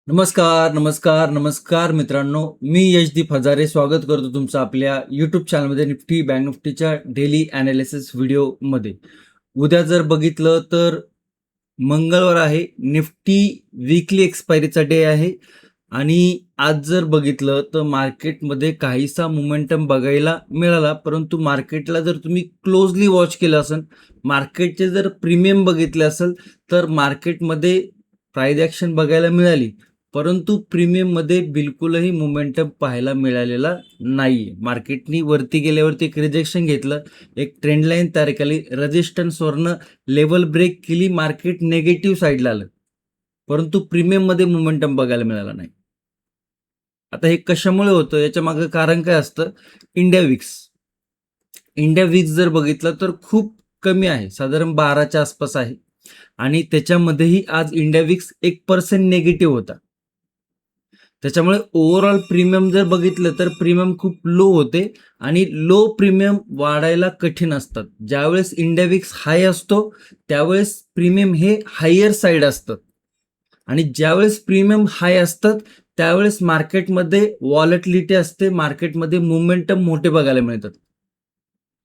नमस्कार, नमस्कार, नमस्कार मित्रांनो. मी यशदीप हजारे स्वागत करतो तुमचं आपल्या यूट्यूब चॅनलमध्ये निफ्टी बँक निफ्टीच्या डेली ॲनालिसिस व्हिडिओमध्ये. उद्या जर बघितलं तर मंगळवार आहे. निफ्टी वीकली एक्सपायरीचा डे आहे आणि आज जर बघितलं तर मार्केटमध्ये काहीसा मोमेंटम बघायला मिळाला, परंतु मार्केटला जर तुम्ही क्लोजली वॉच केलं असेल, मार्केटचे जर प्रीमियम बघितले असेल तर मार्केटमध्ये प्राइस ॲक्शन बघायला मिळाली, परंतु प्रीमियममध्ये बिलकुलही मोमेंटम पाहायला मिळालेला नाही. मार्केटनी वरती गेल्यावरती एक रिजेक्शन घेतलं, एक ट्रेंड लाईन तयार केली, रेजिस्टन्सवरनं लेवल ब्रेक केली, मार्केट नेगेटिव्ह साईडला आलं, परंतु प्रीमियममध्ये मोमेंटम बघायला मिळाला नाही. आता हे कशामुळे होतं, याच्या मागे कारण काय असतं? इंडिया विक्स जर बघितलं तर खूप कमी आहे, साधारण 12च्या आसपास आहे आणि त्याच्यामध्येही आज इंडिया विक्स 1% निगेटिव्ह होता. त्याच्यामुळे ओव्हरऑल प्रीमियम जर बघितलं तर प्रीमियम खूप लो होते आणि लो प्रीमियम वाढायला कठीण असतात. ज्यावेळेस इंडिया विक्स हाय असतो त्यावेळेस प्रीमियम हे हायर साईड असतात आणि ज्यावेळेस प्रीमियम हाय असतात त्यावेळेस मार्केटमध्ये वॉलेटिलिटी असते, मार्केटमध्ये मोमेंटम मोठे बघायला मिळतात.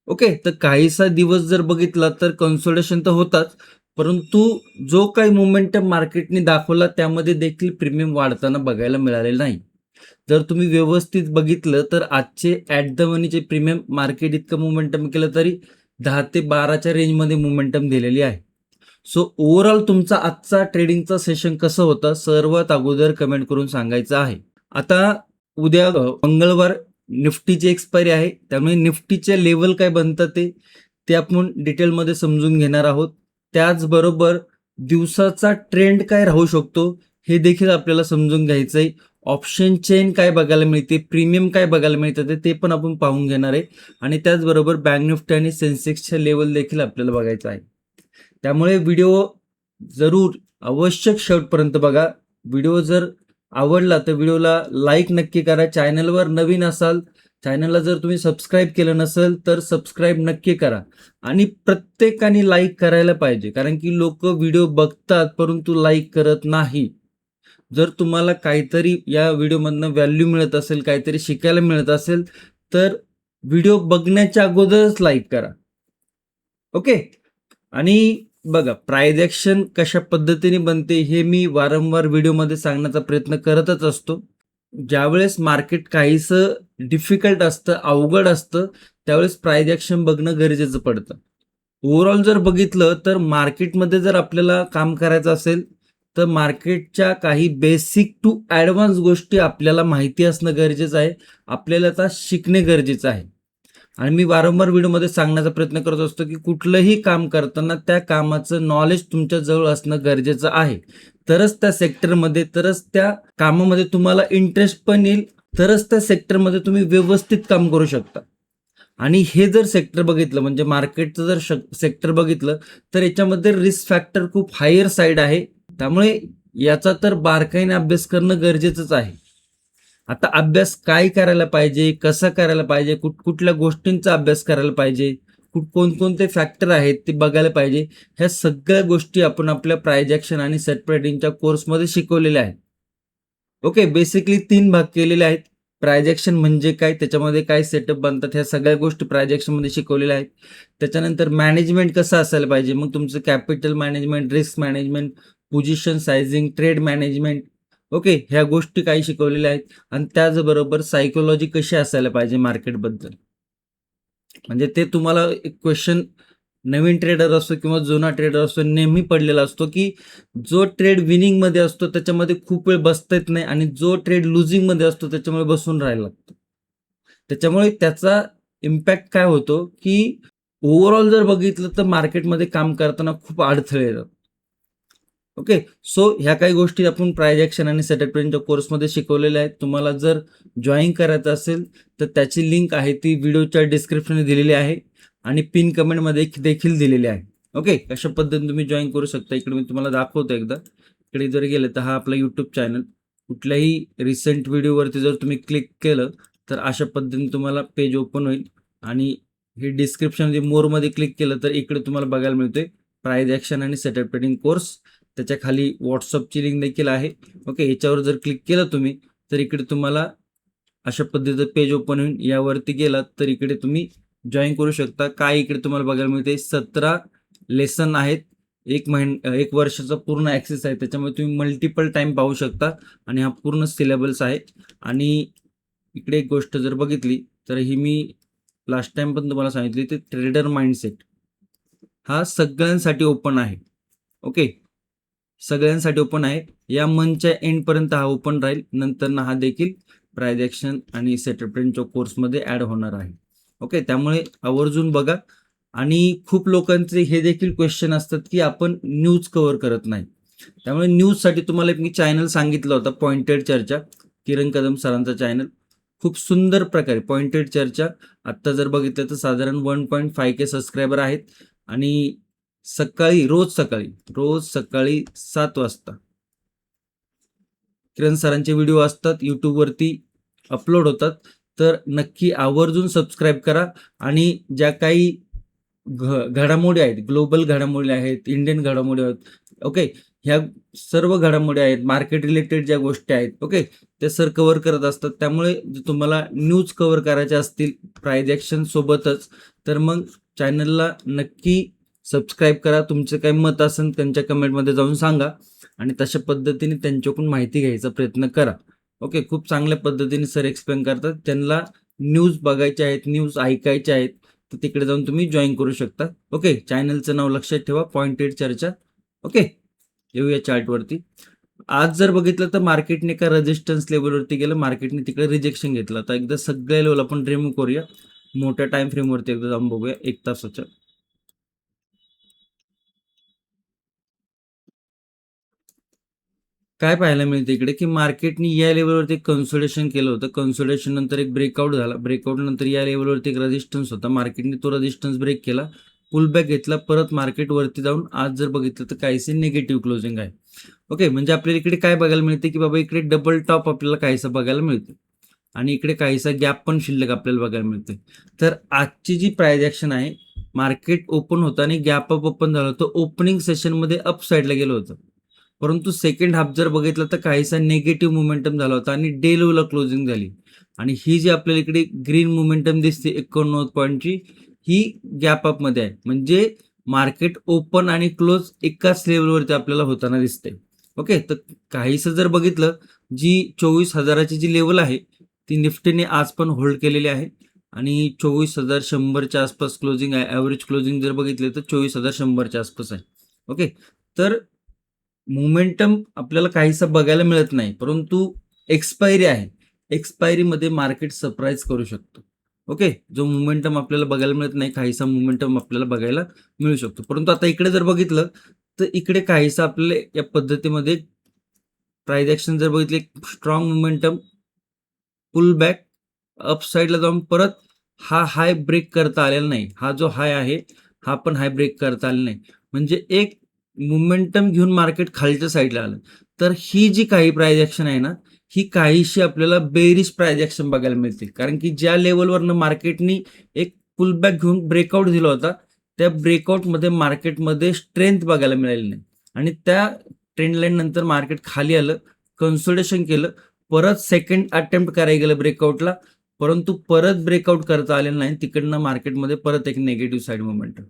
ओके, तर काहीसा दिवस जर बघितला तर कन्सोलिडेशन तर होताच, परंतु जो काही मोमेंटम मार्केटने दाखवला त्यामध्ये देखील प्रीमियम वाढताना बघायला मिळालेलं नाही. जर तुम्ही व्यवस्थित बघितलं तर आजचे ॲट द मनीचे प्रीमियम मार्केट इतकं मोमेंटम केलं तरी 10 ते 12च्या रेंजमध्ये मोमेंटम दिलेली आहे. सो ओव्हरऑल तुमचा आजचा ट्रेडिंगचा सेशन कसं होतं सर्वात अगोदर कमेंट करून सांगायचं आहे. आता उद्या मंगळवार निफ्टीची एक्सपायरी आहे, त्यामुळे निफ्टीचे लेवल काय बनतात ते आपण डिटेलमध्ये समजून घेणार आहोत. त्याचबरोबर दिवसाचा ट्रेंड काय राहू शकतो हे देखील आपल्याला समजून घ्यायचं आहे. ऑप्शन चेन काय बघायला मिळते, प्रीमियम काय बघायला मिळतं ते पण आपण पाहून घेणार आहे आणि त्याचबरोबर बँक निफ्टी आणि सेन्सेक्सचे लेवल देखील आपल्याला बघायचं आहे. त्यामुळे व्हिडिओ जरूर आवश्यक शेवटपर्यंत बघा. व्हिडिओ जर आवडला तर व्हिडिओला लाईक नक्की करा. चॅनलवर नवीन असाल, चॅनलला जर तुम्ही सबस्क्राईब केलं नसेल तर सबस्क्राईब नक्की करा आणि प्रत्येकाने लाईक करायला पाहिजे, कारण की लोक व्हिडिओ बघतात परंतु लाईक करत नाही. जर तुम्हाला काहीतरी या व्हिडिओमधनं व्हॅल्यू मिळत असेल, काहीतरी शिकायला मिळत असेल तर व्हिडिओ बघण्याच्या अगोदरच लाईक करा. ओके, आणि बघा प्राइस ॲक्शन कशा पद्धतीने बनते हे मी वारंवार व्हिडिओमध्ये सांगण्याचा प्रयत्न करतच असतो. ज्यावेळेस मार्केट काहीसं डिफिकल्ट असतं, अवघड असतं, त्यावेळेस प्राइस ॲक्शन बघणं गरजेचं पडतं. ओव्हरऑल जर बघितलं तर मार्केटमध्ये जर आपल्याला काम करायचं असेल तर मार्केटच्या काही बेसिक टू ॲडव्हान्स गोष्टी आपल्याला माहिती असणं गरजेचं आहे, आपल्याला आता शिकणे गरजेचं आहे. आणि मी वारंवार व्हिडिओमध्ये सांगण्याचा प्रयत्न करत असतो की कुठलंही काम करताना त्या कामाचं नॉलेज तुमच्या जवळ असणं गरजेचं आहे. तरच त्या सेक्टरमध्ये, तरच त्या कामामध्ये तुम्हाला इंटरेस्ट पण येईल, तरच त्या सेक्टरमध्ये तुम्ही व्यवस्थित काम करू शकता. आणि हे जर सेक्टर बघितलं म्हणजे मार्केटचं जर सेक्टर बघितलं तर याच्यामध्ये रिस्क फॅक्टर खूप हायर साईड आहे. त्यामुळे याचा तर बारकाईने अभ्यास करणं गरजेचंच आहे. आता अभ्यास काय करायला पाहिजे, कसं करायला पाहिजे, कुठल्या गोष्टींचा अभ्यास करायला पाहिजे, कोणकोणते फॅक्टर आहेत ते बघायला पाहिजे, ह्या सगळ्या गोष्टी आपण आपल्या प्राइस ॲक्शन आणि सेट ट्रेडिंगच्या कोर्समध्ये शिकवलेल्या आहेत. ओके, बेसिकली 3 भाग केलेले आहेत. प्राइस ॲक्शन म्हणजे काय, त्याच्यामध्ये काय सेटअप बनतात, ह्या सगळ्या गोष्टी प्राइस ॲक्शनमध्ये शिकवलेल्या आहेत. त्याच्यानंतर मॅनेजमेंट कसं असायला पाहिजे, मग तुमचं capital management, risk management, position sizing, trade management, okay, ह्या गोष्टी काही शिकवलेल्या आहेत. आणि त्याचबरोबर सायकोलॉजी कशी असायला पाहिजे मार्केटबद्दल. म्हणजे ते तुम्हाला एक क्वेश्चन नवीन ट्रेडर असतो किंवा जुना ट्रेडर असतो नेहमी पडलेला असतो की जो ट्रेड विनिंगमध्ये असतो त्याच्यामध्ये खूप वेळ बसता येत नाही आणि जो ट्रेड लुझिंगमध्ये असतो त्याच्यामुळे बसून राहायला लागतो. त्याच्यामुळे त्याचा इम्पॅक्ट काय होतो की ओव्हरऑल जर बघितलं तर मार्केटमध्ये काम करताना खूप अडथळे येतात. ओके, सो ह्या काही गोष्टी आपण प्राइस ॲक्शन आणि सेटअप ट्रेडिंगच्या कोर्समध्ये शिकवलेल्या आहेत. तुम्हाला जर जॉईन करायचं असेल तर त्याची लिंक आहे ती व्हिडिओच्या डिस्क्रिप्शनमध्ये दिलेली आहे आणि पिन कमेंटमध्ये देखील दिलेली आहे. ओके, कशा पद्धतीने तुम्ही जॉईन करू शकता इकडे मी तुम्हाला दाखवतो एकदा. इकडे जर गेलं तर हा आपला यूट्यूब चॅनल, कुठल्याही रिसेंट व्हिडिओवरती जर तुम्ही क्लिक केलं तर अशा पद्धतीने तुम्हाला पेज ओपन होईल आणि हे डिस्क्रिप्शनमध्ये मोरमध्ये क्लिक केलं तर इकडे तुम्हाला बघायला मिळते प्राइस ॲक्शन आणि सेटअप ट्रेडिंग कोर्स. त्याच्या खाली व्हॉट्सअपची लिंक देखील आहे. ओके, याच्यावर जर क्लिक केलं तुम्ही तर इकडे तुम्हाला अशा पद्धतीचं पेज ओपन होईल. यावरती गेलात तर इकडे तुम्ही जॉईन करू शकता. काय इकडे तुम्हाला बघायला मिळते 17 लेसन आहेत. 1 वर्षाचा पूर्ण ॲक्सेस आहे. त्याच्यामुळे तुम्ही मल्टिपल टाइम पाहू शकता आणि हा पूर्ण सिलेबस आहे. आणि इकडे एक गोष्ट जर बघितली तर ही मी लास्ट टाइम पण तुम्हाला सांगितली, ते ट्रेडर माइंडसेट हा सगळ्यांसाठी ओपन आहे. ओके, सगळ्यांसाठी ओपन आहे. या मंथच्या एंडपर्यंत हा ओपन राहील. नंतर हा देखील प्राइस ॲक्शन आणि सेटअप ट्रेंडच्या कोर्समध्ये ॲड होणार आहे. ओके, त्यामुळे आवर्जून बघा. आणि खूप लोकांचे हे देखील क्वेश्चन असतात की आपण न्यूज कव्हर करत नाही. त्यामुळे न्यूजसाठी तुम्हाला मी चॅनल सांगितलं होतं, पॉइंटेड चर्चा, किरण कदम सरांचा चॅनल. खूप सुंदर प्रकारे पॉइंटेड चर्चा. आत्ता जर बघितलं तर साधारण 1.5K सबस्क्रायबर आहेत. आणि रोज सकाळी 7 वाजता किरण सरांचे व्हिडिओ असतात, यूट्यूबवरती अपलोड होतात. तर नक्की आवर्जून सबस्क्राईब करा. आणि ज्या काही घडामोडी आहेत, ग्लोबल घडामोडी आहेत, इंडियन घडामोडी आहेत, ओके, ह्या सर्व घडामोडी आहेत, मार्केट रिलेटेड ज्या गोष्टी आहेत, ओके, ते सर कव्हर करत असतात. त्यामुळे तुम्हाला न्यूज कव्हर करायच्या असतील प्राइस ॲक्शन सोबतच, तर मग चॅनलला नक्की सबस्क्राईब करा. तुमचं काही मत असेल त्यांच्या कमेंटमध्ये जाऊन सांगा आणि तशा पद्धतीने त्यांच्याकडून माहिती घ्यायचा प्रयत्न करा. ओके, खूप चांगल्या पद्धतीने सर एक्सप्लेन करतात. त्यांना न्यूज बघायच्या आहेत, न्यूज ऐकायच्या आहेत, तर तिकडे जाऊन तुम्ही जॉईन करू शकता. ओके, चॅनलचं नाव लक्षात ठेवा, पॉइंटेड चर्चा. ओके, येऊया चार्टवरती. आज जर बघितलं तर मार्केटने एका रेजिस्टन्स लेवलवरती गेलं, मार्केटने तिकडे रिजेक्शन घेतलं. आता एकदा सगळ्या लेवल आपण रिमूव्ह करूया. मोठ्या टाइम फ्रेमवरती एकदा जाऊन बघूया 1 तासाच्या. काय पाहायला मिळते इकडे की मार्केटने या लेवलवरती कन्सोलिडेशन केलं होतं. कन्सोलिडेशन नंतर एक ब्रेकआउट झाला. ब्रेकआउट नंतर या लेवलवरती एक रेजिस्टन्स होता. मार्केटने तो रेजिस्टन्स ब्रेक केला, पुलबॅक घेतला, परत मार्केट वरती जाऊन आज जर बघितलं तर काहीसे निगेटिव्ह क्लोजिंग आहे. ओके, म्हणजे आपल्याला इकडे काय बघायला मिळते की बाबा इकडे डबल टॉप आपल्याला काहीसं बघायला मिळते आणि इकडे काहीसा गॅप पण शिल्लक आपल्याला बघायला मिळते. तर आजची जी प्राइस ॲक्शन आहे, मार्केट ओपन होतं आणि गॅप अप ओपन झालं होतं. ओपनिंग सेशनमध्ये अप साईडला गेलं होतं, परंतु सेकंड हाफ जर बघितलं तर काहीसा निगेटिव्ह मोमेंटम झाला होता आणि डे लोला क्लोजिंग झाली. आणि ही जी आपल्याला इकडे ग्रीन मोमेंटम दिसते 89 पॉईंटची, ही गॅप अपमध्ये आहे. म्हणजे मार्केट ओपन आणि क्लोज एकाच लेवलवरती आपल्याला होताना दिसते. ओके, तर काहीसं जर बघितलं, जी 24,000ची जी लेवल आहे ती निफ्टीने आज पण होल्ड केलेली आहे आणि 24,100च्या आसपास क्लोजिंग आहे. ॲव्हरेज क्लोजिंग जर बघितले तर 24,100च्या आसपास आहे. ओके, तर मोमेंटम आपल्याला काहीसं बघायला मिळत नाही, परंतु एक्सपायरी आहे. एक्सपायरीमध्ये मार्केट सरप्राईज करू शकतो. ओके, जो मोमेंटम आपल्याला बघायला मिळत नाही, काहीसा मोमेंटम आपल्याला बघायला मिळू शकतो. परंतु आता इकडे जर बघितलं तर इकडे काहीसं आपल्याला या पद्धतीमध्ये प्राइस ॲक्शन जर बघितले, strong momentum, pull back, up साईडला जाऊन परत हा हाय ब्रेक करता आलेला नाही. हा जो हाय आहे, हा पण हाय ब्रेक करता आलेला नाही. म्हणजे एक मोमेंटम घेऊन मार्केट खालच्या साईडला आलं. तर ही जी काही प्राइस ॲक्शन आहे ना, ही काहीशी आपल्याला बेरिश प्राइस ॲक्शन बघायला मिळते. कारण की ज्या लेव्हलवरनं मार्केटनी एक पुलबॅक घेऊन ब्रेकआउट दिला होता, त्या ब्रेकआउटमध्ये मार्केटमध्ये स्ट्रेंथ बघायला मिळाली नाही आणि त्या ट्रेंड लाईन नंतर मार्केट खाली आलं, कन्सोलिडेशन केलं, परत सेकंड अटेम्प्ट करायला गेलं ब्रेकआउटला, परंतु परत ब्रेकआउट करता आलेलं नाही. तिकडनं मार्केटमध्ये परत एक निगेटिव्ह साईड मोमेंटम.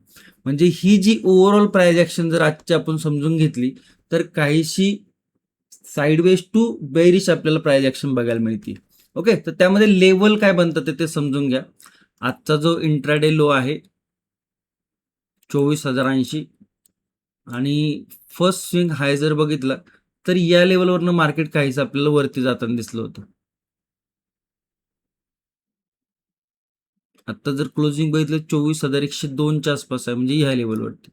म्हणजे ही जी ओव्हरऑल प्राइस ॲक्शन जर आजची आपण समजून घेतली तर काहीशी साईडवेज टू बेरिश आपल्याला प्राइस ॲक्शन बघायला मिळते. ओके, तर त्यामध्ये लेवल काय बनतात ते समजून घ्या. आजचा जो इंट्राडे लो आहे 24,080 आणि फर्स्ट स्विंग हाय जर बघितला तर या लेवलवरनं मार्केट काहीसं आपल्याला वरती जाताना दिसलं होतं. आता जर क्लोजिंग बघितलं 24,102च्या आसपास आहे, म्हणजे ह्या लेवलवरती.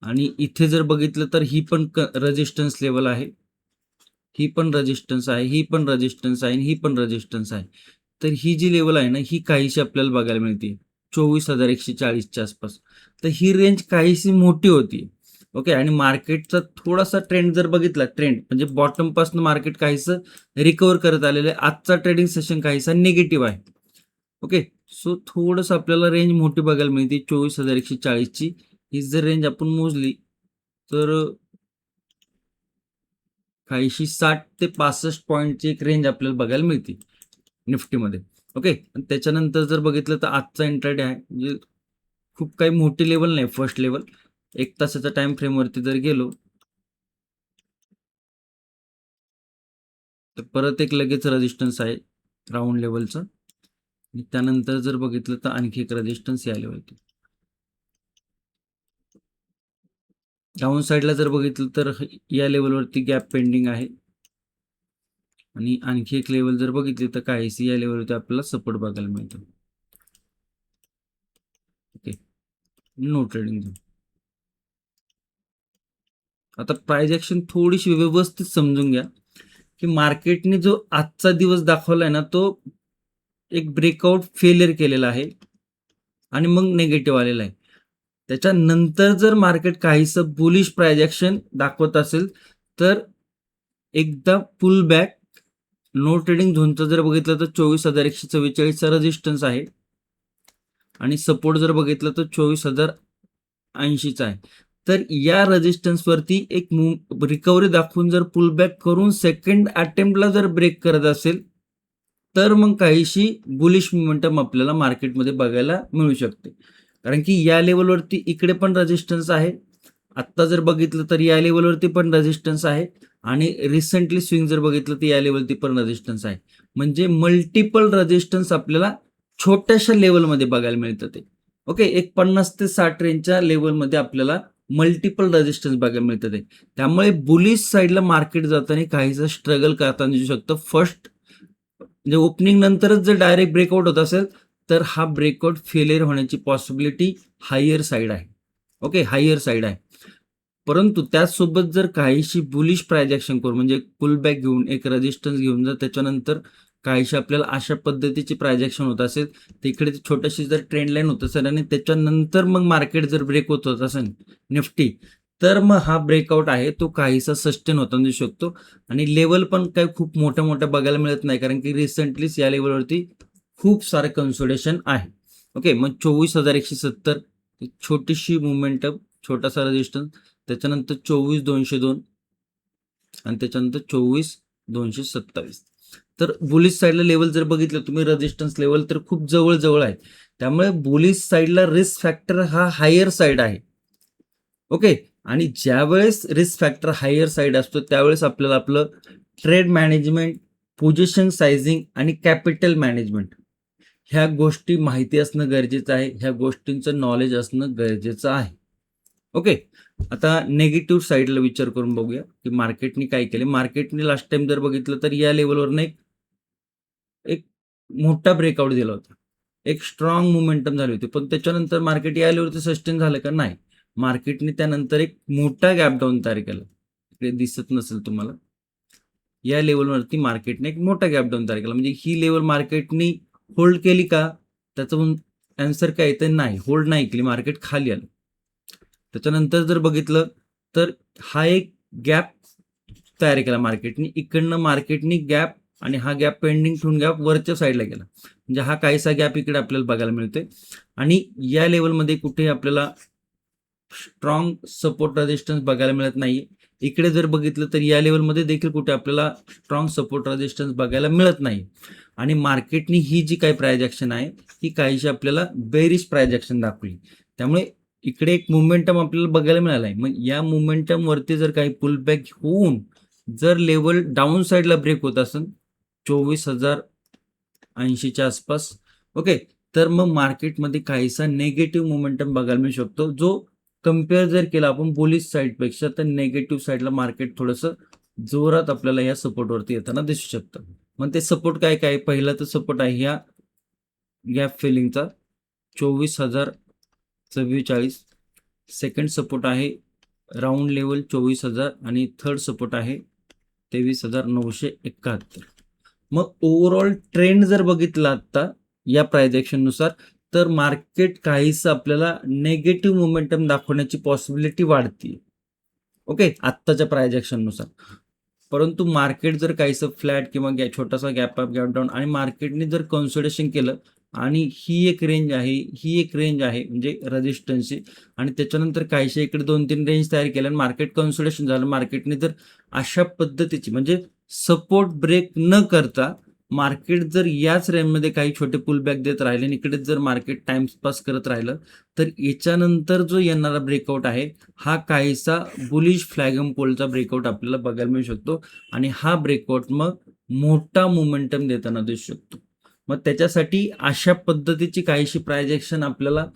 आणि इथे जर बघितलं तर ही पण रेजिस्टन्स लेवल आहे, ही पण रेजिस्टन्स आहे, ही पण रेजिस्टन्स आहे आणि ही पण रेजिस्टन्स आहे. तर ही जी लेवल आहे ना, ही काहीशी आपल्याला बघायला मिळते 24,140च्या आसपास. तर ही रेंज काहीशी मोठी होती. ओके, आणि मार्केटचा थोडासा ट्रेंड जर बघितला, ट्रेंड म्हणजे बॉटम पासून मार्केट काहीसं रिकवर करत आलेलं आहे. आजचा ट्रेडिंग सेशन काहीसा निगेटिव्ह आहे. ओके, सो थोडंसं आपल्याला रेंज मोठी बघायला मिळते 24,140ची. ही जर रेंज आपण मोजली तर काहीशी 60 ते 65 पॉईंटची एक रेंज आपल्याला बघायला मिळते निफ्टीमध्ये. ओके, आणि त्याच्यानंतर जर बघितलं तर आजचा इंट्राडे आहे, म्हणजे खूप काही मोठी लेवल नाही. फर्स्ट लेवल 1 तासाच्या टाइम फ्रेमवरती जर गेलो तर परत एक लगेच रेजिस्टन्स आहे राऊंड लेवलचा, आणि त्यानंतर जर बघितलं तर आणखी एक रेजिस्टन्स या लेवलची. डाऊन साईडला जर बघितलं तर या लेवलवरती गॅप पेंडिंग आहे, आणि आणखी एक लेवल जर बघितली तर काहीशी या लेवलवरती आपल्याला सपोर्ट बघायला मिळतो. Okay, no trading zone. आता प्राइस ऍक्शन थोडीशी व्यवस्थित समजून घ्या की मार्केटने जो आजचा दिवस दाखवलाय ना, तो एक ब्रेकआउट फेलियर केलेला आहे आणि मग नेगेटिव्ह आलेला आहे. त्याच्यानंतर जर मार्केट काहीसं बुलिश प्राइस ऍक्शन दाखवत असेल तर एकदा पुल बॅक. नो ट्रेडिंग झोनचं जर बघितलं तर 24,144चा रेजिस्टन्स आहे, आणि सपोर्ट जर बघितलं तर 24,080चा आहे. तर या रेजिस्टन्सवरती एक रिकव्हरी दाखवून जर पुल बॅक करून सेकंड अटेम्प्टला जर ब्रेक करत असेल तर मग काहीशी बुलिश मोमेंटम आपल्याला मार्केटमध्ये बघायला मिळू शकते. कारण की या लेवलवरती इकडे पण रेजिस्टन्स आहे, आत्ता जर बघितलं तर या लेवलवरती पण रेजिस्टन्स आहे, आणि रिसेंटली स्विंग जर बघितलं तर या लेवलवरती पण रेजिस्टन्स आहे. म्हणजे मल्टिपल रेजिस्टन्स आपल्याला छोट्याशा लेवलमध्ये बघायला मिळतं ते. ओके, एक 50 ते 60 रेंजच्या लेवलमध्ये आपल्याला मल्टिपल रेजिस्टन्स बघायला मिळतं ते. त्यामुळे बुलिश साईडला मार्केट जाताना काहीसं स्ट्रगल करताना दिसू शकतं. फर्स्ट म्हणजे ओपनिंग नंतरच जर डायरेक्ट ब्रेकआउट होत असेल तर हा ब्रेकआउट फेलियर होण्याची पॉसिबिलिटी हायर साईड आहे. ओके, हायर साईड आहे. परंतु त्याचसोबत जर काहीशी बुलिश प्राइस ऍक्शन करून म्हणजे पुल बॅक घेऊन एक रेजिस्टन्स घेऊन जर त्याच्यानंतर काहीशी आपल्याला अशा पद्धतीची प्राइस ऍक्शन होत असेल, तिकडे छोटीशी जर ट्रेंड लाईन होत असेल आणि त्याच्यानंतर मग मार्केट जर ब्रेक होत असेल निफ्टी, तर मग हा ब्रेकआउट आहे तो काहीसा सस्टेन होताना दिसू शकतो. आणि लेवल पण काही खूप मोठ्या मोठ्या बघायला मिळत नाही, कारण की रिसेंटलीच या लेवलवरती खूप सारे कन्सोलिडेशन आहे. ओके, मग 24,170 छोटीशी मुवमेंटम, छोटासा रेजिस्टन्स, त्याच्यानंतर 24,202 आणि त्याच्यानंतर 24,227. तर बुलिश साईडला लेवल जर बघितलं तुम्ही रेजिस्टन्स लेवल तर खूप जवळ जवळ आहे. त्यामुळे बुलिश साईडला रिस्क फॅक्टर हा हायर साईड आहे. ओके, आणि ज्यावेळेस रिस्क फॅक्टर हायर साईड असतो त्यावेळेस आपल्याला आपलं ट्रेड मॅनेजमेंट, पोझिशन सायझिंग आणि कॅपिटल मॅनेजमेंट ह्या गोष्टी माहिती असणं गरजेचं आहे. ह्या गोष्टींचं नॉलेज असणं गरजेचं आहे. ओके, आता नेगेटिव्ह साईडला विचार करून बघूया की मार्केटने काय केले. मार्केटने लास्ट टाइम जर बघितलं तर या लेवलवरनं एक मोठा ब्रेकआउट दिला होता, एक स्ट्रॉंग मोमेंटम झाली होती, पण त्याच्यानंतर मार्केट या लेवलवरती सस्टेन झालं का? नाही. मार्केटने त्यानंतर एक मोठा गॅप डाऊन तयार केला. इकडे दिसत नसेल तुम्हाला, या लेवलवरती मार्केटने एक मोठा गॅप डाऊन तयार केला. म्हणजे ही लेवल मार्केटने होल्ड केली का? त्याचं आन्सर काय येतं? नाही, होल्ड नाही केली, मार्केट खाली आलं. त्याच्यानंतर जर बघितलं तर हा एक गॅप तयार केला मार्केटने, इकडनं मार्केटने गॅप आणि हा गॅप पेंडिंग ठेवून गॅप वरच्या साईडला गेला. म्हणजे हा काहीसा गॅप इकडे आपल्याला बघायला मिळतोय, आणि या लेवलमध्ये कुठे आपल्याला स्ट्रॉंग सपोर्ट रेजिस्टन्स बघायला मिळत नाही. इकडे जर बघितलं तर या लेवलमध्ये देखील कुठे आपल्याला स्ट्रॉंग सपोर्ट रेजिस्टन्स बघायला मिळत नाही. आणि मार्केटनी ही जी काही प्राइस ऍक्शन आहे ही काहीशी आपल्याला बेरिश प्राइस ऍक्शन दाखवली. त्यामुळे इकडे एक मोमेंटम आपल्याला बघायला मिळाला आहे. मग या मोमेंटम वरती जर काही पुल बॅक होऊन जर लेवल डाऊन साईडला ब्रेक होत असेल 24,080च्या आसपास, ओके, तर मग मार्केटमध्ये काहीसा नेगेटिव्ह मोमेंटम बघायला मिळू शकतो, जो कम्पेअर जर केला आपण बुलिश साईडपेक्षा तर नेगेटिव्ह साईडला मार्केट थोडंसं जोरात आपल्याला या सपोर्टवरती येताना दिसू शकतं. मग ते सपोर्ट काय काय? पहिला तर सपोर्ट आहे ह्या गॅप फिलिंगचा 24,044. सेकंड सपोर्ट आहे राऊंड लेवल 24,000, आणि थर्ड सपोर्ट आहे 23,971. मग ओव्हरऑल ट्रेंड जर बघितला आता या प्राइस ऍक्शन नुसार तर मार्केट काहीसं आपल्याला नेगेटिव्ह मोमेंटम दाखवण्याची पॉसिबिलिटी वाढते. ओके, आत्ताच्या प्राइस ऍक्शन नुसार. परंतु मार्केट जर काहीसं फ्लॅट किंवा छोटासा गॅप अप गॅप डाऊन आणि मार्केटने जर कन्सोलिडेशन केलं आणि ही एक रेंज आहे, ही एक रेंज आहे म्हणजे रेजिस्टन्सची, आणि त्याच्यानंतर काहीशा इकडे 2-3 रेंज तयार केल्या आणि मार्केट कन्सोलिडेशन झालं. मार्केटने जर अशा पद्धतीची म्हणजे सपोर्ट ब्रेक न करता मार्केट जर याच रेंजमध्ये काही छोटे पुल बॅक देत राहिले आणि इकडेच जर मार्केट टाइम पास करत राहिलं, तर याच्यानंतर जो येणारा ब्रेकआउट आहे हा काहीसा बुलिश फ्लॅगम पोलचा ब्रेकआउट आपल्याला बघायला मिळू शकतो, आणि हा ब्रेकआउट मग मोठा मोमेंटम देताना दिसू शकतो. मग त्याच्यासाठी अशा पद्धतीची काहीशी प्रायजेक्शन आपल्याला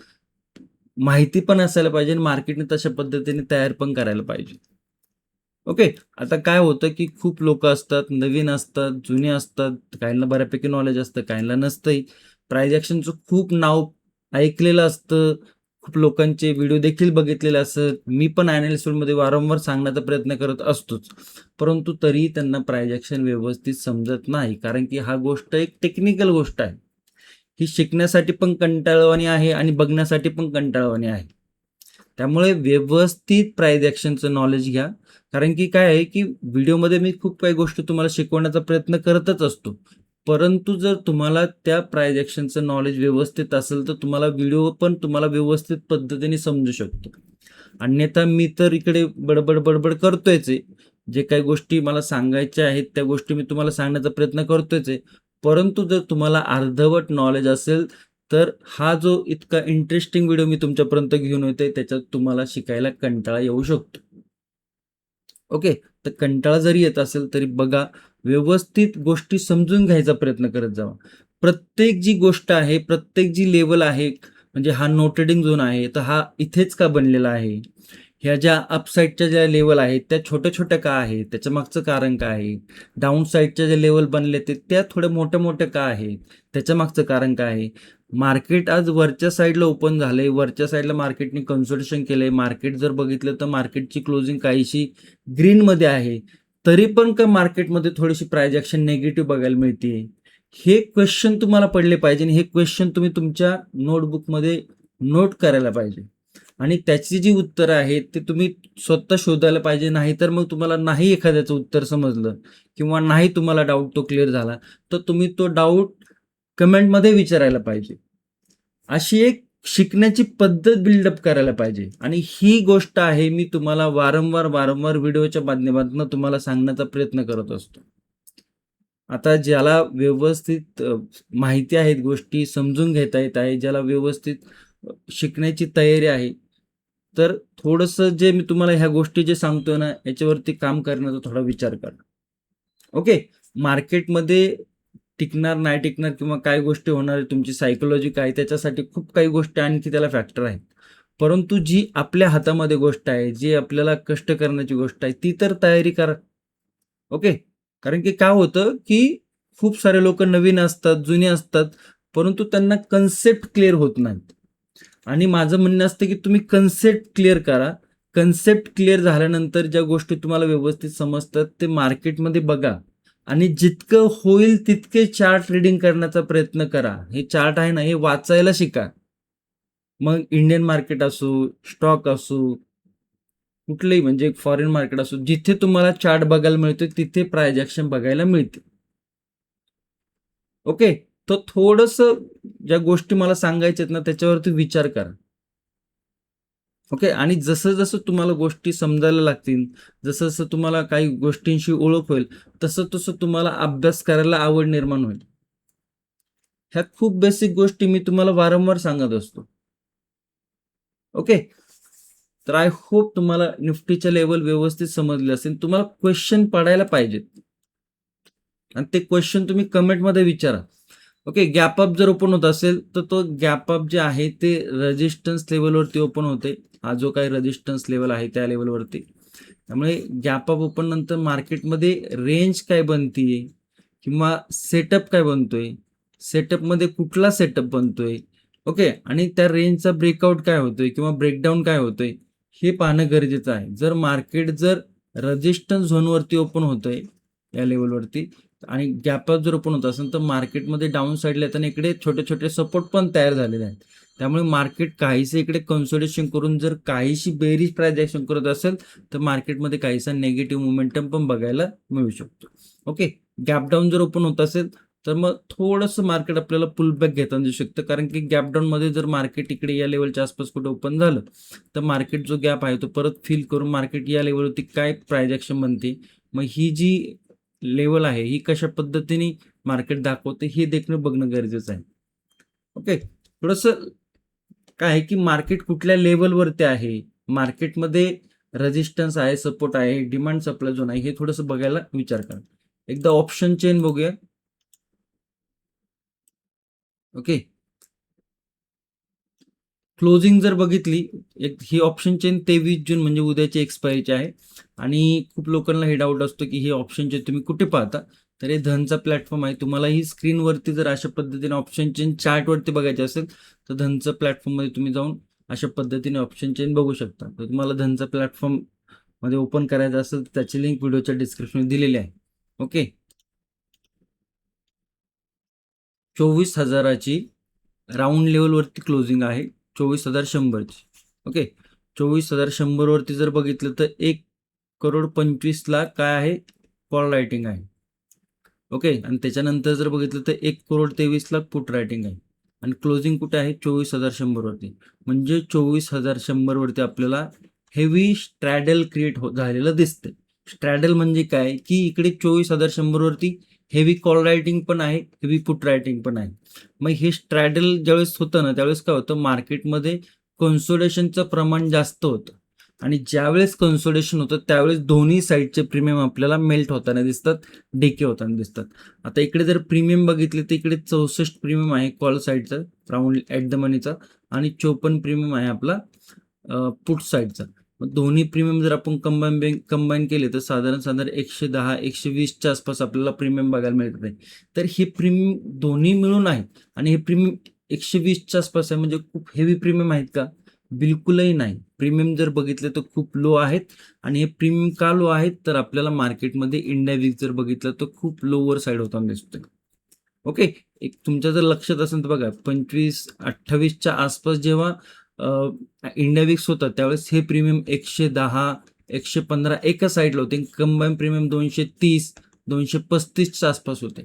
माहिती पण असायला पाहिजे आणि मार्केटने तशा पद्धतीने तयार पण करायला पाहिजे. ओके. आता काय होतं की खूप लोक असतात, नवीन असतात, जुने असतात, काहींना बऱ्यापैकी नॉलेज असतं, काहींना नसतंही. प्रायजेक्शनचं खूप नाव ऐकलेलं असतं, खूप लोकांचे व्हिडिओ देखील बघितलेले असतात. मी पण ॲनालिसिसमध्ये वारंवार सांगण्याचा प्रयत्न करत असतोच, परंतु तरीही त्यांना प्रायजेक्शन व्यवस्थित समजत नाही, कारण की हा गोष्ट एक टेक्निकल गोष्ट आहे. ही शिकण्यासाठी पण कंटाळवाणी आहे आणि बघण्यासाठी पण कंटाळवाणी आहे. त्यामुळे व्यवस्थित प्राइस ॲक्शनचं नॉलेज घ्या. कारण की काय आहे की व्हिडिओमध्ये मी खूप काही गोष्टी तुम्हाला शिकवण्याचा प्रयत्न करतच असतो. परंतु जर तुम्हाला त्या प्राइस ॲक्शनचं नॉलेज व्यवस्थित असेल, तर तुम्हाला व्हिडिओ पण तुम्हाला व्यवस्थित पद्धतीने समजू शकतो. अन्यथा मी तर इकडे बडबड करतोयच आहे. जे काही गोष्टी मला सांगायच्या आहेत, त्या गोष्टी मी तुम्हाला सांगण्याचा प्रयत्न करतोयच आहे. परंतु जर तुम्हाला अर्धवट नॉलेज असेल, तर हा जो इतका इंटरेस्टिंग व्हिडिओ मी तुमच्यापर्यंत घेऊन येतोय, त्याच्यात तुम्हाला शिकायला कंटाळा येऊ शकतो. ओके. तर कंटाळा जरी येत असेल तरी बघा, व्यवस्थित गोष्टी समजून घ्यायचा प्रयत्न करत जावा. प्रत्येक जी गोष्ट आहे, प्रत्येक जी लेवल आहे, म्हणजे हा नो ट्रेडिंग झोन आहे, तर हा इथेच का बनलेला आहे? ह्या ज्या अपसाईडच्या ज्या लेवल आहेत, त्या छोट्या-छोट्या का आहेत? त्याच्या मागचं कारण काय आहे? डाउन साईडच्या ज्या लेवल बनले त्या थोड्या मोठ्या-मोठ्या का आहेत? त्याच्या मागचं कारण काय आहे? मार्केट आज वरच्या साईडला ओपन झालंय, वरच्या साईडला मार्केटने कन्सोलिडेशन केलंय. मार्केट जर बघितलं तर मार्केटची क्लोजिंग काहीशी ग्रीनमध्ये आहे. तरी पण का मार्केटमध्ये थोडीशी प्राइस ॲक्शन निगेटिव्ह बघायला मिळते? हे क्वेश्चन तुम्हाला पडले पाहिजे आणि हे क्वेश्चन तुम्ही तुमच्या नोटबुकमध्ये नोट करायला पाहिजे. आणि त्याची जी उत्तरं आहेत ते तुम्ही स्वतः शोधायला पाहिजे. नाहीतर मग तुम्हाला नाही एखाद्याचं उत्तर समजलं किंवा नाही तुम्हाला डाऊट तो क्लिअर झाला, तर तुम्ही तो डाऊट कमेंटमध्ये विचारायला पाहिजे. अशी एक शिकण्याची पद्धत बिल्डअप करायला पाहिजे, आणि ही गोष्ट आहे मी तुम्हाला वारंवार व्हिडिओच्या माध्यमातून तुम्हाला सांगण्याचा प्रयत्न करत असतो. आता ज्याला व्यवस्थित माहिती आहेत, गोष्टी समजून घेता येत आहे, ज्याला व्यवस्थित शिकण्याची तयारी आहे, तर थोडंसं जे मी तुम्हाला ह्या गोष्टी जे सांगतोय ना, याच्यावरती काम करण्याचा थोडा विचार करा. ओके. मार्केटमध्ये टिकणार, नाही टिकणार किंवा काय गोष्टी होणार आहे, तुमची सायकॉलॉजी काय, त्याच्यासाठी खूप काही गोष्टी आणखी त्याला फॅक्टर आहेत. परंतु जी आपल्या हातामध्ये गोष्ट आहे, जी आपल्याला कष्ट करण्याची गोष्ट आहे, ती तर तयारी करा. ओके. कारण की काय होतं, की खूप सारे लोक नवीन असतात, जुने असतात, परंतु त्यांना कन्सेप्ट क्लिअर होत नाहीत. आणि माझं म्हणणं असतं, की तुम्ही कन्सेप्ट क्लिअर करा. कन्सेप्ट क्लिअर झाल्यानंतर ज्या गोष्टी तुम्हाला व्यवस्थित समजतात, ते मार्केटमध्ये बघा आणि जितकं होईल तितके चार्ट रीडिंग करण्याचा प्रयत्न करा. हे चार्ट आहे ना, हे वाचायला शिका. मग इंडियन मार्केट असो, स्टॉक असो, कुठलंही म्हणजे फॉरेन मार्केट असो, जिथे तुम्हाला चार्ट बघायला मिळतोय, तिथे प्राइस ॲक्शन बघायला मिळते. ओके. तर थोडंसं ज्या गोष्टी मला सांगायच्या आहेत ना, त्याच्यावरती विचार करा. ओके. आणि जसं-जसं तुम्हाला गोष्टी समजायला लागतील, जसं-जसं तुम्हाला काही गोष्टींशी ओळख होईल, तसं-तसं तुम्हाला अभ्यास करायला आवड निर्माण होईल. ह्या खूप बेसिक गोष्टी मी तुम्हाला वारंवार सांगत असतो. ओके. तर आय होप तुम्हाला निफ्टीच्या लेव्हल व्यवस्थित समजले असेल. तुम्हाला क्वेश्चन पडायला पाहिजेत आणि ते क्वेश्चन तुम्ही कमेंटमध्ये विचारा. ओके. गॅप अप जर ओपन होत असेल, तर तो गॅप अप जे आहे ते रेझिस्टन्स लेव्हलवरती ओपन होते. हा जो काही रेझिस्टन्स लेव्हल आहे त्या लेव्हलवरती. त्यामुळे गॅप अप ओपन नंतर मार्केटमध्ये रेंज काय बनतीये किंवा सेटअप काय बनतोय, सेटअपमध्ये कुठला सेटअप बनतोय, ओके, आणि त्या रेंजचा ब्रेकआउट काय होतोय किंवा ब्रेकडाऊन काय होतोय, हे पाहणं गरजेचं आहे. जर मार्केट जर रेझिस्टन्स झोनवरती ओपन होतंय या लेव्हलवरती आणि गॅप अप जर ओपन होत असेल, तर मार्केटमध्ये डाऊन साईडला येताना इकडे छोटे-छोटे सपोर्ट पण तयार झालेले आहेत. त्यामुळे मार्केट काहीसं इकडे कन्सोलिडेशन करून जर काहीशी बेरीज प्राइस ॲक्शन करत असेल, तर मार्केटमध्ये काहीसा निगेटिव्ह मोमेंटम पण बघायला मिळू शकतो. ओके. गॅप डाऊन जर ओपन होत असेल, तर मग थोडंसं मार्केट आपल्याला पुल बॅक घेताना दिसू शकतं, कारण की गॅप डाऊनमध्ये जर मार्केट इकडे या लेवलच्या आसपास कुठे ओपन झालं तर मार्केट जो गॅप आहे तो परत फिल करून मार्केट या लेवलवरती काय प्राइस ॲक्शन बनते, मग ही जी लेवल आहे ही कशा पद्धतीने मार्केट दाखवते हे देखणं बघणं गरजेचं आहे. ओके, थोडंसं काय आहे की मार्केट कुठल्या लेवलवरती आहे, मार्केटमध्ये रेजिस्टन्स आहे, सपोर्ट आहे, डिमांड सप्लाय झोन आहे, हे थोडंसं बघायला विचार करा. एकदा ऑप्शन चेन बघूया. ओके, क्लोजिंग जर बघितली, ही ऑप्शन चेन 23 जून म्हणजे उद्याची एक्सपायरीची आहे. आणि खूप लोकांना हे डाऊट असतो की ही ऑप्शन चेन तुम्ही कुठे पाहता, तर हे धनचा प्लॅटफॉर्म आहे. तुम्हाला ही स्क्रीनवरती जर अशा पद्धतीने ऑप्शन चेन चार्टवरती बघायचे असेल तर धनचं प्लॅटफॉर्ममध्ये तुम्ही जाऊन अशा पद्धतीने ऑप्शन चेन बघू शकता. तर तुम्हाला धनचा प्लॅटफॉर्म मध्ये ओपन करायचं असेल तर त्याची लिंक व्हिडिओच्या डिस्क्रिप्शन दिलेली आहे. ओके, 24,000ची राऊंड लेवलवरती क्लोजिंग आहे, 24,100ची. ओके, 24,100 वरती जर बघितलं तर 1,25,00,000 काय आहे, कॉल रायटिंग आहे. ओके, आणि त्याच्यानंतर जर बघितलं तर 1,23,00,000 पुट रायटिंग आहे. आणि क्लोजिंग कुठे आहे, 24,100 वरती. म्हणजे 24,100 वरती आपल्याला हेवी स्ट्रॅडल क्रिएट झालेलं दिसतंय. स्ट्रॅडल म्हणजे काय, की इकडे 24,100 वरती हेवी कॉल रायटिंग पण आहे, हेवी पुट रायटिंग पण आहे. मग हे स्ट्रॅडल ज्यावेळेस होतं ना, त्यावेळेस काय होतं, मार्केटमध्ये कन्सोलिडेशनचं प्रमाण जास्त होतं. आणि ज्यावेळेस कन्सोलिडेशन होतं त्यावेळेस दोन्ही साईडचे प्रीमियम आपल्याला मेल्ट होताना दिसतात, डिके होताना दिसतात. आता इकडे जर प्रीमियम बघितले तर इकडे 64 प्रीमियम आहे कॉल साईडचा, राऊंड ॲट द मनीचा, आणि 54 प्रीमियम आहे आपला पुट साईडचा. मग दोन्ही प्रीमियम जर आपण कंबाईन केले तर साधारण 110 120च्या आसपास आपल्याला प्रीमियम बघायला मिळत आहे. तर हे प्रीमियम दोन्ही मिळून आहेत. आणि हे प्रीमियम 120च्या आसपास आहे म्हणजे खूप हेवी प्रीमियम आहेत का, बिलकुलही नाही. प्रीमियम जर बघितले तर खूप लो आहेत. आणि हे प्रीमियम का लो आहेत, तर आपल्याला मार्केटमध्ये इंडिया विक्स जर बघितलं तर खूप लोअर साईड होताना दिसतोय. ओके, एक तुमच्या जर लक्षात असेल तर बघा, 25-28च्या आसपास जेव्हा इंडिया विक्स होता त्यावेळेस हे प्रीमियम 110 115 एका साईडला होते. कंबाईन प्रीमियम 230 235च्या आसपास होते.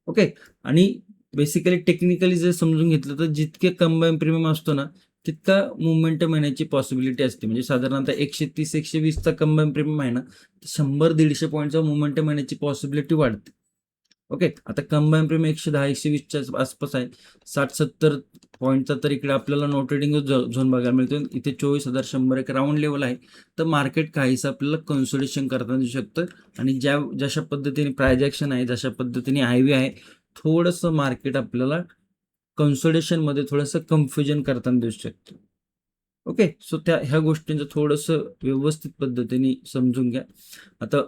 ओके, आणि बेसिकली टेक्निकली जर समजून घेतलं तर जितके कंबाईन प्रीमियम असतो ना तितका मोमेंटम येण्याची पॉसिबिलिटी असते. म्हणजे साधारणतः 130-120चा कंबाईन प्रीमियम आहे ना, 100-150 पॉईंटचा मोमेंटम येण्याची पॉसिबिलिटी वाढते. ओके, आता कंबाईन प्रीमियम 110-120च्या आसपास आहे. 60-70 पॉईंटचा तर इकडे आपल्याला नो ट्रेडिंग झोन बघायला मिळतो. इथे 24,100 एक राऊंड लेवल आहे. तर मार्केट काहीसं आपल्याला कन्सोलिडेशन करताना दिसू शकतं. आणि जशा पद्धतीने प्राइस ॲक्शन आहे, जशा पद्धतीने आयव्ही आहे, थोडंसं मार्केट आपल्याला कन्सोलिडेशनमध्ये थोडंसं कन्फ्युजन करताना दिसू शकतं. ओके, सो ह्या गोष्टींचं थोडंसं व्यवस्थित पद्धतीने समजून घ्या. आता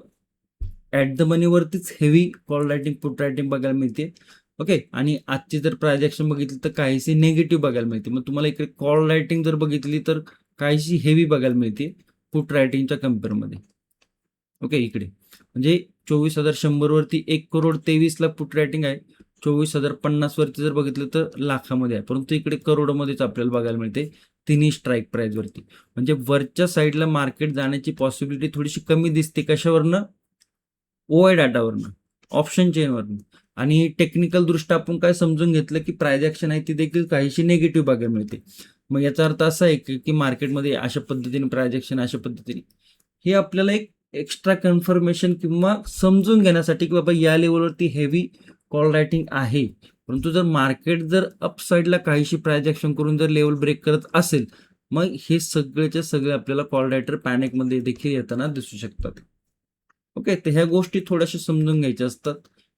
ॲट द मनीवरतीच heavy call writing put writing बघायला मिळते. ओके, आणि आजची जर प्राइस ॲक्शन बघितली तर काहीशी निगेटिव्ह बघायला मिळते. मग तुम्हाला इकडे कॉल रायटिंग जर बघितली तर काहीशी हेवी बघायला मिळते पुट रायटिंगच्या कम्पेअरमध्ये. ओके, इकडे म्हणजे 24,100 वरती 1,23,00,000 पुट रायटिंग आहे. 24,050 वरती जर बघितलं तर लाखामध्ये आहे, परंतु इकडे करोडमध्येच आपल्याला बघायला मिळते तिन्ही स्ट्राईक प्राइस वरती. म्हणजे वरच्या साईडला मार्केट जाण्याची पॉसिबिलिटी थोडीशी कमी दिसते. कशावरनं, ओआय डाटावरनं, ऑप्शन चेनवरनं. आणि टेक्निकल दृष्ट्या आपण काय समजून घेतलं की प्राइस ॲक्शन आहे ती देखील काहीशी निगेटिव्ह बघायला मिळते. मग याचा अर्थ असा आहे की मार्केटमध्ये अशा पद्धतीने प्राइस ॲक्शन अशा पद्धतीने, हे आपल्याला एक एक्स्ट्रा कन्फर्मेशन किंवा समजून घेण्यासाठी की बाबा या लेवलवरती हेवी कॉल रायटिंग आहे. परंतु जर मार्केट जर अप साईडला काहीशी प्राइस ॲक्शन करून जर लेवल ब्रेक करत असेल, मग हे सगळेचे सगळे आपल्याला कॉल रायटर पॅनिकमध्ये देखील येताना दिसू शकतात. ओके, तर ह्या गोष्टी थोड्याशा समजून घ्यायच्या असतात.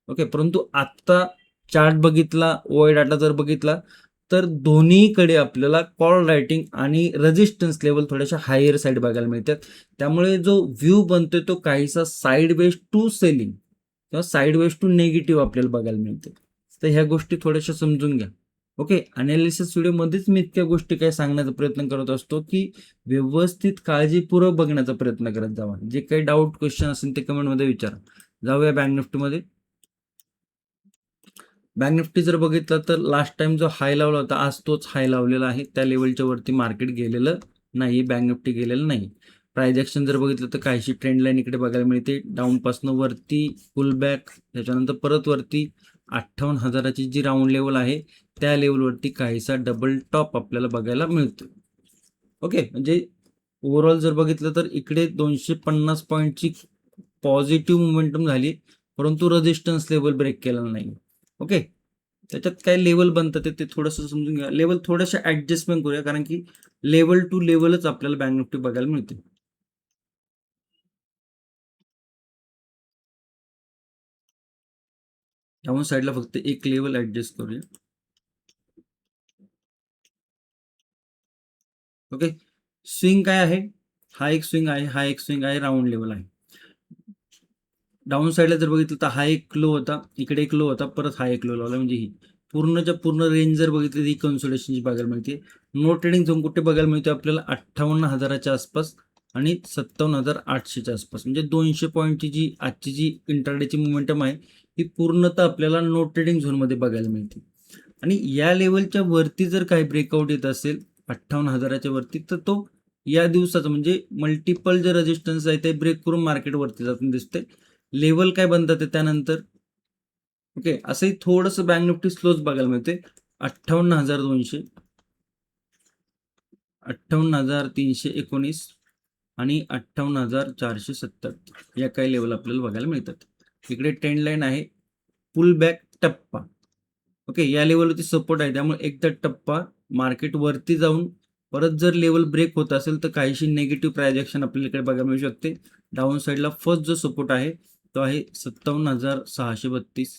ओके, परंतु आत्ता चार्ट बघितला, ओआय डाटा जर बघितला तर दोन्हीकडे आपल्याला कॉल रायटिंग आणि रेजिस्टन्स लेवल थोड्याशा हायर साईड बघायला मिळतात. त्यामुळे जो व्ह्यू बनतोय तो काहीसा साईड वेज टू सेलिंग किंवा साईड वेज टू नेगेटिव्ह आपल्याला बघायला मिळते. तर ह्या गोष्टी थोड्याशा समजून घ्या. ओके, अनालिसिस व्हिडिओमध्येच मी इतक्या गोष्टी काय सांगण्याचा प्रयत्न करत असतो की व्यवस्थित काळजीपूर्वक बघण्याचा प्रयत्न करत जावा. जे काही डाऊट क्वेश्चन असेल ते कमेंटमध्ये विचारा. जाऊया बँक निफ्टीमध्ये. बँक निफ्टी जर बघितलं तर लास्ट टाइम जो हाय लावला होता आज तोच हाय लावलेला आहे. त्या लेवलच्या वरती मार्केट गेलेलं नाही, बँक निफ्टी गेलेलं नाही. प्राइस ॲक्शन जर बघितलं तर काहीशी ट्रेंड लाईन इकडे बघायला मिळते. डाऊनपासनं वरती पुल बॅक, त्याच्यानंतर परत वरती, 58,000ची जी राऊंड लेवल आहे त्या लेवलवरती काहीसा डबल टॉप आपल्याला बघायला मिळतो. ओके, म्हणजे ओव्हरऑल जर बघितलं तर इकडे 250 पॉईंटची पॉझिटिव्ह मोमेंटम झाली, परंतु रेजिस्टन्स लेवल ब्रेक केलेला नाही. ओके, त्याच्यात काय लेवल बनतात ते थोडंसं समजून घ्या. लेवल थोडंसं ऍडजस्टमेंट करूया, कारण की लेवल टू लेवलच आपल्याला बँक निफ्टी बघायला मिळते. डाऊन साईडला फक्त एक लेवल ऍडजस्ट करूया. ओके, स्विंग काय आहे? हा एक स्विंग आहे, हा एक स्विंग आहे, राऊंड लेवल आहे. डाऊन साईडला जर बघितलं तर हा एक लो होता, इकडे एक लो होता, परत हा एक लो लावला, म्हणजे ही पूर्णच्या पूर्ण रेंज जर बघितली तर ही कन्सोलिडेशनची बघायला मिळते. नो ट्रेडिंग झोन कुठे बघायला मिळते आपल्याला? 58,000च्या आसपास आणि 57,800च्या आसपास, म्हणजे 200 पॉईंटची जी आजची जी इंटरडेची मोमेंटम आहे ही पूर्णतः आपल्याला नो ट्रेडिंग झोनमध्ये बघायला मिळते. आणि या लेवलच्या वरती जर काही ब्रेकआउट येत असेल 58,000च्या वरती, तर तो या दिवसाचा म्हणजे मल्टिपल जे रेजिस्टन्स आहे ते ब्रेक करून मार्केट वरती जाताना दिसते. लेवल काय बनतात त्यानंतर? ओके, असंही थोडंसं बँक निफ्टी स्लोच बघायला मिळते. 58,200, 58,319 आणि 58,470 या काही लेवल आपल्याला बघायला मिळतात. इकडे ट्रेंड लाईन आहे, पुल बॅक टप्पा. ओके, या लेवलवरती सपोर्ट आहे, त्यामुळे एकदा टप्पा मार्केट वरती जाऊन परत जर लेवल ब्रेक होत असेल तर काहीशी निगेटिव्ह प्रायजेक्शन आपल्याला इकडे बघायला मिळू शकते. डाऊन साईडला फर्स्ट जो सपोर्ट आहे तो आहे 57,632.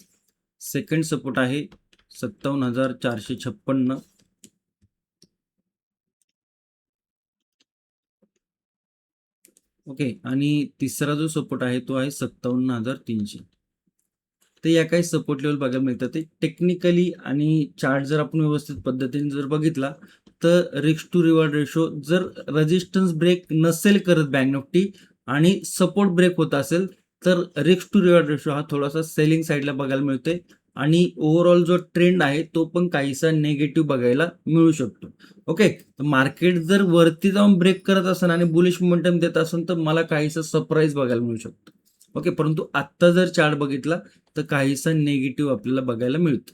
सेकंड सपोर्ट आहे 57,456. ओके, आणि तिसरा जो सपोर्ट आहे तो आहे 57,300. तर या काही सपोर्ट लेवल बघायला मिळतात. ते टेक्निकली आणि चार्ट जर आपण व्यवस्थित पद्धतीने जर बघितला तर रिस्क टू रिवॉर्ड रेशो जर रेजिस्टन्स ब्रेक नसेल करत बँक निफ्टी आणि सपोर्ट ब्रेक होत असेल तर रिस्क टू रिवॉर्ड रेशो हा थोडासा सेलिंग साईडला बघायला मिळतोय आणि ओव्हरऑल जो ट्रेंड आहे तो पण काहीसा नेगेटिव्ह बघायला मिळू शकतो. ओके, मार्केट जर वरती जाऊन ब्रेक करत असेल आणि बुलिश मोमेंटम देत असेल तर मला काहीसा सरप्राईज बघायला मिळू शकतो. ओके, परंतु आत्ता जर चार्ट बघितला तर काहीसा निगेटिव्ह आपल्याला बघायला मिळतो.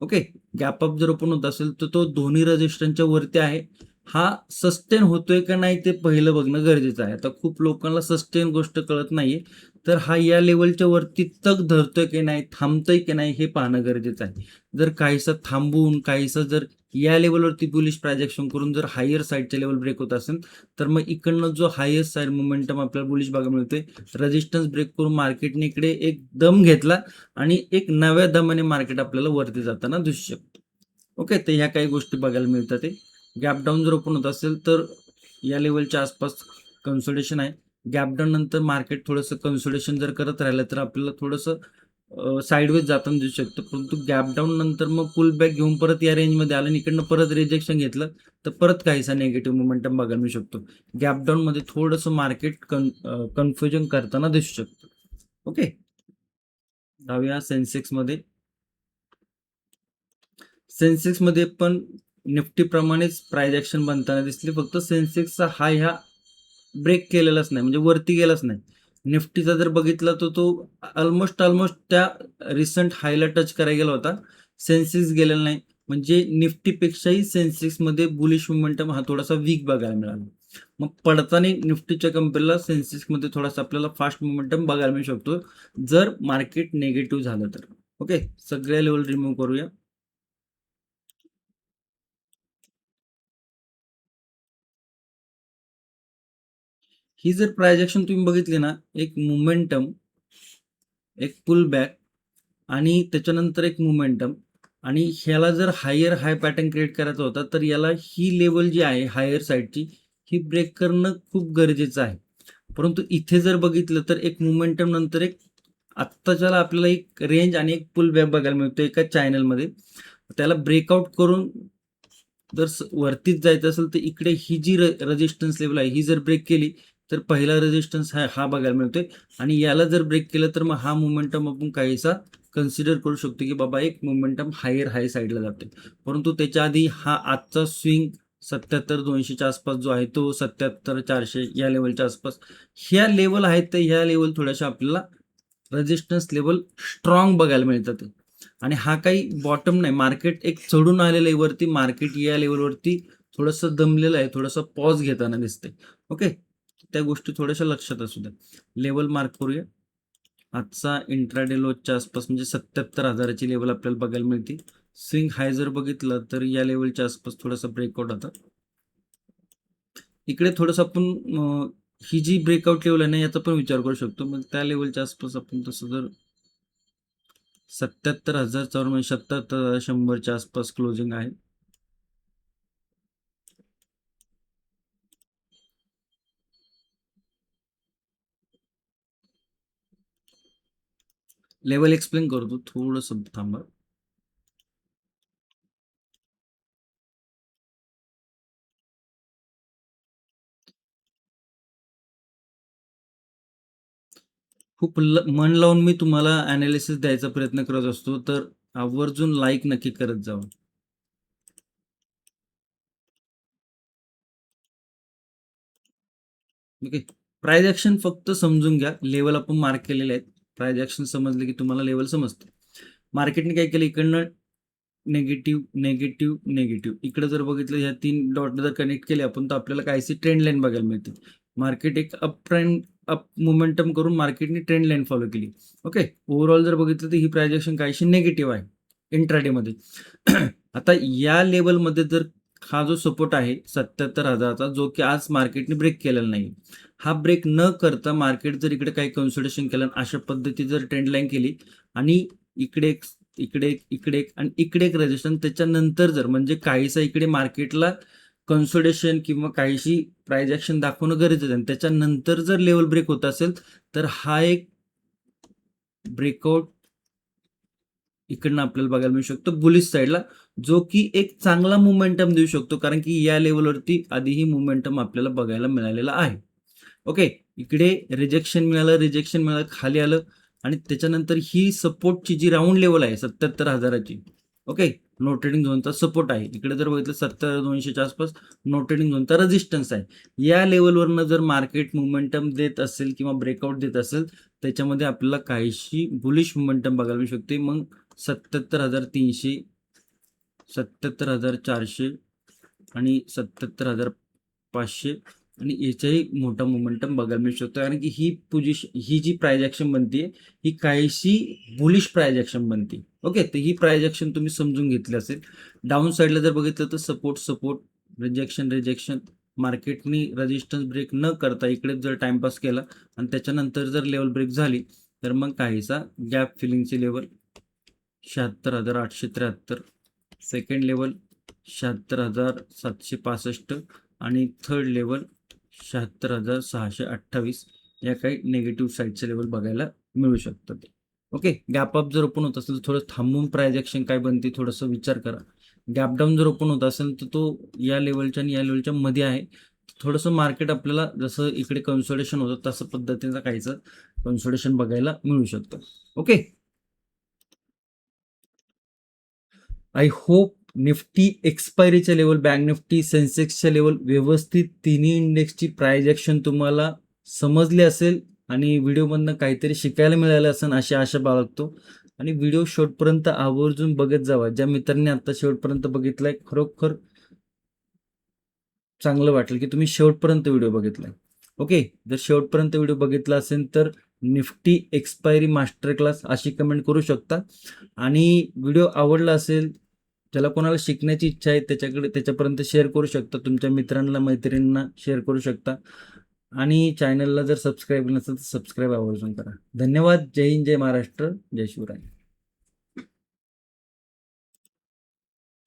ओके, गॅप अप जर ओपन होत असेल तर तो दोन्ही रेजिस्टन्सच्या वरती आहे. हा सस्टेन होतोय का नाही ते पहिलं बघणं गरजेचं आहे. आता खूप लोकांना सस्टेन गोष्ट कळत नाहीये, तर हा या लेवलच्या वरती तग धरतोय की नाही, थांबतोय की नाही हे पाहणं गरजेचं आहे. जर काहीसा थांबून काहीसा जर या लेवलवरती बुलिश प्रायजेक्शन करून जर हायर साईडच्या लेवल ब्रेक होत असेल तर मग इकडनं जो हायेस्ट साईड मोमेंटम आपल्याला बुलिश बघायला मिळतोय, रेजिस्टन्स ब्रेक करून मार्केटने इकडे एक दम घेतला आणि एक नव्या दमाने मार्केट आपल्याला वरती जाताना दिसू शकतो. ओके, तर ह्या काही गोष्टी बघायला मिळतात. गॅप डाऊन जर ओपन होत असेल तर या लेवलच्या आसपास कन्सोलिडेशन आहे. गॅप डाऊन नंतर मार्केट थोडंसं कन्सोलिडेशन जर करत राहिलं तर आपल्याला थोडंसं साईडवेज जाताना दिसू शकतं. परंतु गॅप डाऊन नंतर मग पुल बॅक घेऊन परत या रेंजमध्ये आलं आणि इकडनं परत रिजेक्शन घेतलं तर परत काहीसा निगेटिव्ह मोमेंटम बघायला मिळू शकतो. गॅप डाऊन मध्ये थोडंसं मार्केट कन्फ्युजन करताना दिसू शकतं. ओके, जाऊया सेन्सेक्स मध्ये. सेन्सेक्स मध्ये पण निफ्टी प्रमाणेच प्राइस ऍक्शन बनताना दिसली, फक्त सेन्सेक्सचा हाय ह्या ब्रेक केलेलाच नाही, म्हणजे वरती गेलाच नाही. निफ्टीचा जर बघितला तर तो ऑलमोस्ट त्या रिसंट हायला टच करायला गेला होता. सेन्सेक्स गेलेला नाही, म्हणजे निफ्टीपेक्षाही सेन्सेक्समध्ये बुलिश मोमेंटम हा थोडासा वीक बघायला मिळाला. मग पडताना निफ्टीच्या कंपेअरला सेन्सेक्समध्ये थोडासा आपल्याला फास्ट मोमेंटम बघायला मिळू शकतो जर मार्केट निगेटिव्ह झालं तर. ओके, सगळ्या लेवल रिमूव्ह करूया. ही जर प्रायजेक्शन तुम्ही बघितली ना, एक मोमेंटम, एक पुल बॅक आणि त्याच्यानंतर एक मोमेंटम, आणि ह्याला जर हायर हाय पॅटर्न क्रिएट करायचा होता तर याला ही लेवल जी आहे हायर साईडची ही ब्रेक करणं खूप गरजेचं आहे. परंतु इथे जर बघितलं तर एक मोमेंटम नंतर एक आत्ताच्याला आपल्याला एक रेंज आणि एक पुल बॅक बघायला मिळतो एका चॅनलमध्ये. त्याला ब्रेकआउट करून जर वरतीच जायचं असेल तर इकडे ही जी रेजिस्टन्स लेवल आहे ही जर ब्रेक केली तर पहिला रेजिस्टन्स हा बघायला मिळतोय, आणि याला जर ब्रेक केलं तर मग हा मोमेंटम आपण काहीसा कन्सिडर करू शकतो की बाबा एक मोमेंटम हायर हाय साईडला जातोय. परंतु त्याच्या आधी हा आजचा स्विंग 77,200च्या आसपास जो आहे तो 77,400 या लेवलच्या आसपास ह्या लेवल आहेत, तर ह्या लेवल थोड्याशा आपल्याला रेजिस्टन्स लेवल स्ट्रॉंग बघायला मिळतात. आणि हा काही बॉटम नाही, मार्केट एक चढून आलेलं आहे वरती, मार्केट या लेवलवरती थोडंसं दमलेलं आहे, थोडंसं पॉज घेताना दिसतंय. ओके, त्या गोष्टी थोड्याशा लक्षात असू द्या. लेवल मार्क करूया. आजचा इंट्राडे लोच्या आसपास म्हणजे 77,000ची लेवल आपल्याला बघायला मिळते. स्विंग हाय जर बघितलं तर या लेवलच्या आसपास थोडासा ब्रेकआउट होता. इकडे थोडंसं आपण ही जी ब्रेकआउट लेवल आहे ना याचा पण विचार करू शकतो. मग त्या लेवलच्या आसपास आपण तसं जर 77,000 म्हणजे 77,100च्या आसपास क्लोजिंग आहे. लेवल एक्सप्लेन करतो, थोडंसं थांबा. खूप मन लावून मी तुम्हाला ॲनालिसिस द्यायचा प्रयत्न करत असतो, तर आवर्जून लाईक नक्की करत जावा. ओके. प्राइस ॲक्शन फक्त समजून घ्या. लेवल आपण मार्क केलेले आहेत. प्राइस ॲक्शन समजले की तुम्हाला लेवल समजतं. मार्केटने काय केलं इकडनं निगेटिव्ह, निगेटिव्ह, निगेटिव्ह. इकडे जर बघितलं ह्या 3 डॉट जर कनेक्ट केले आपण तर आपल्याला काहीशी ट्रेंड लाईन बघायला मिळते. मार्केट एक अप मोमेंटम करून मार्केटने ट्रेंड लाईन फॉलो केली. ओके. ओव्हरऑल जर बघितलं तर ही प्राइस ॲक्शन काहीशी निगेटिव्ह आहे इंट्राडेमध्ये. आता या लेवलमध्ये जर हा जो सपोर्ट आहे 77,000चा जो की आज मार्केटने ब्रेक केलेला नाही. हा ब्रेक न करता मार्केट जर इकडे काही कन्सोलिडेशन केलं अशा पद्धती जर ट्रेंड लाईन केली आणि इकडे एक इकडे एक, इकडे एक आणि इकडे एक रेजिस्टन्स त्याच्यानंतर जर म्हणजे काहीसा इकडे मार्केटला कन्सोलिडेशन किंवा काहीशी प्राइस ॲक्शन दाखवणं गरजेचं आहे आणि त्याच्यानंतर जर लेवल ब्रेक होत असेल तर हा एक ब्रेकआउट इकडनं आपल्याला बघायला मिळू शकतो बुलिश साईडला, जो की एक चांगला मोमेंटम देऊ शकतो कारण की या लेवलवरती आधीही मोमेंटम आपल्याला बघायला मिळालेला आहे. ओके, इकडे रिजेक्शन मिळालं, खाली आलं आणि त्याच्यानंतर ही सपोर्टची जी राऊंड लेवल आहे 77,000ची. ओके, नो ट्रेडिंग झोनचा सपोर्ट आहे. इकडे जर बघितलं 70,200च्या आसपास नो ट्रेडिंग झोनचा रेजिस्टन्स आहे. या लेवलवरनं जर मार्केट मोमेंटम देत असेल किंवा ब्रेकआउट देत असेल त्याच्यामध्ये आपल्याला काहीशी बुलिश मोमेंटम बघायला मिळू शकते. मग 77,300, 77,400 आणि 77,500 आणि याचाही मोठा मोमेंटम बघायला मिळू शकतो कारण की ही जी प्राइस ॲक्शन बनते ही काहीशी बुलिश प्राइस ॲक्शन बनते. ओके, तर ही प्राइस ॲक्शन तुम्ही समजून घेतली असेल. डाऊन साईडला जर बघितलं तर सपोर्ट, रिजेक्शन, मार्केटनी रेजिस्टन्स ब्रेक न करता इकडे जर टाइमपास केला आणि त्याच्यानंतर जर लेवल ब्रेक झाली तर मग काहीसा गॅप फिलिंगची लेवल 76,873, सेकंड लेवल 76,765 आणि थर्ड लेवल 76,628 या काही निगेटिव्ह साईडचे लेवल बघायला मिळू शकतात. ओके, गॅप अप जर ओपन होत असेल तर थोडं थांबून प्राइस ॲक्शन काय बनते थोडंसं विचार करा. गॅप डाऊन जर ओपन होत असेल तर तो या लेवलच्या आणि या लेवलच्या मध्ये आहे. थोडंसं मार्केट आपल्याला जसं इकडे कन्सोलिडेशन होतं तसं पद्धतीचं काहीचं कन्सोलिडेशन बघायला मिळू शकतं. ओके, आय होप निफ्टी एक्सपायरीच्या लेवल, बँक निफ्टी, सेन्सेक्सच्या लेवल व्यवस्थित तिन्ही इंडेक्सची प्राइस ॲक्शन तुम्हाला समजली असेल आणि व्हिडिओमधनं काहीतरी शिकायला मिळालं असेल अशी आशा बाळगतो. आणि व्हिडिओ शेवटपर्यंत आवर्जून बघत जावा. ज्या मित्रांनी आता शेवटपर्यंत बघितलाय खरोखर चांगलं वाटेल की तुम्ही शेवटपर्यंत व्हिडिओ बघितलाय. ओके, जर शेवटपर्यंत व्हिडिओ बघितला असेल तर निफ्टी एक्सपायरी मास्टर क्लास अशी कमेंट करू शकता. आणि व्हिडिओ आवडला असेल, ज्याला कोणाला शिकण्याची इच्छा आहे त्याच्यापर्यंत शेअर करू शकता, तुमच्या मित्रांना मैत्रिणींना शेअर करू शकता. आणि चॅनलला जर सबस्क्राईब नसेल तर सबस्क्राईब आवर्जून करा. धन्यवाद. जय हिंद, जय महाराष्ट्र, जय शिवराय.